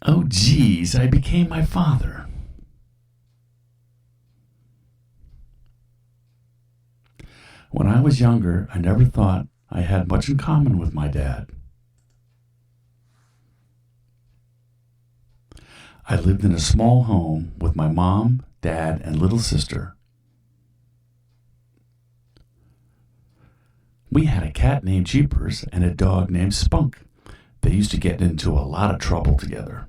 Oh, geez, I became my father. When I was younger, I never thought I had much in common with my dad. I lived in a small home with my mom, dad, and little sister. We had a cat named Jeepers and a dog named Spunk. They used to get into a lot of trouble together.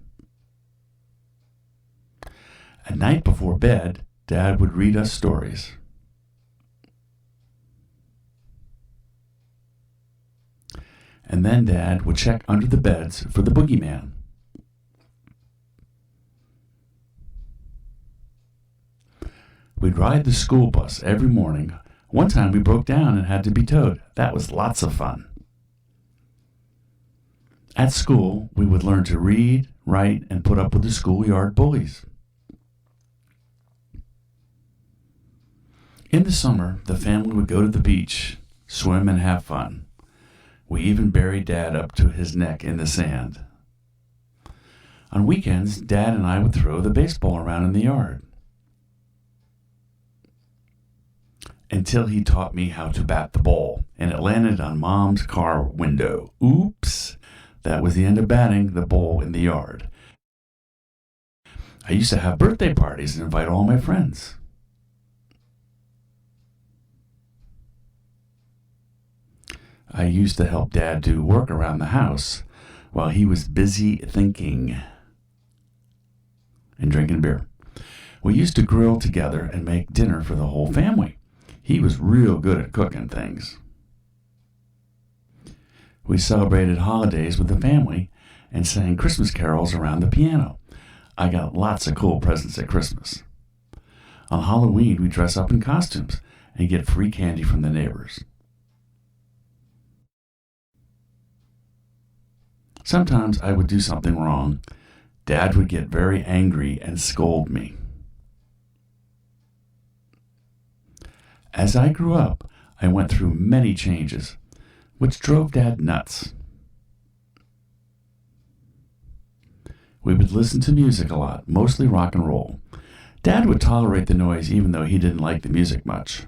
At night before bed, Dad would read us stories. And then Dad would check under the beds for the boogeyman. We'd ride the school bus every morning. One time we broke down and had to be towed. That was lots of fun. At school, we would learn to read, write, and put up with the schoolyard bullies. In the summer, the family would go to the beach, swim, and have fun. We even buried Dad up to his neck in the sand. On weekends, Dad and I would throw the baseball around in the yard. Until he taught me how to bat the ball, and it landed on Mom's car window. Oops! That was the end of batting the ball in the yard. I used to have birthday parties and invite all my friends. I used to help Dad do work around the house while he was busy thinking and drinking beer. We used to grill together and make dinner for the whole family. He was real good at cooking things. We celebrated holidays with the family and sang Christmas carols around the piano. I got lots of cool presents at Christmas. On Halloween, we dress up in costumes and get free candy from the neighbors. Sometimes I would do something wrong. Dad would get very angry and scold me. As I grew up, I went through many changes, which drove Dad nuts. We would listen to music a lot, mostly rock and roll. Dad would tolerate the noise even though he didn't like the music much.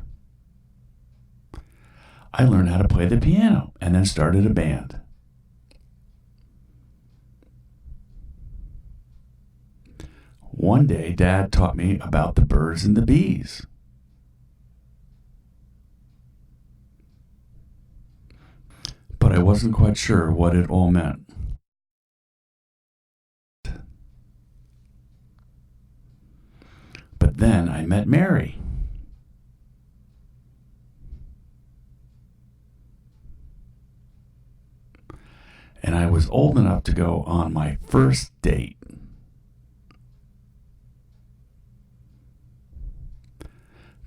I learned how to play the piano and then started a band. One day, Dad taught me about the birds and the bees. But I wasn't quite sure what it all meant. But then I met Mary. And I was old enough to go on my first date.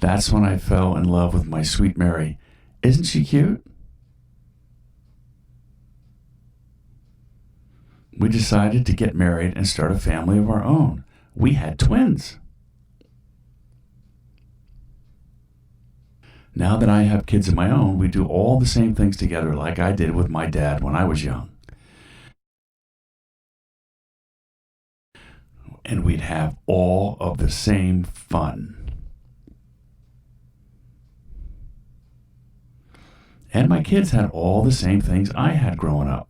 That's when I fell in love with my sweet Mary. Isn't she cute? We decided to get married and start a family of our own. We had twins. Now that I have kids of my own, we do all the same things together like I did with my dad when I was young. And we'd have all of the same fun. And my kids had all the same things I had growing up.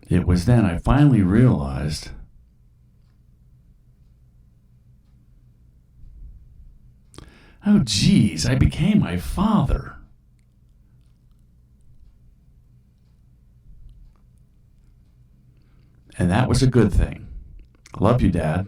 It was then I finally realized oh, geez, I became my father. And that was a good thing. Love you, Dad.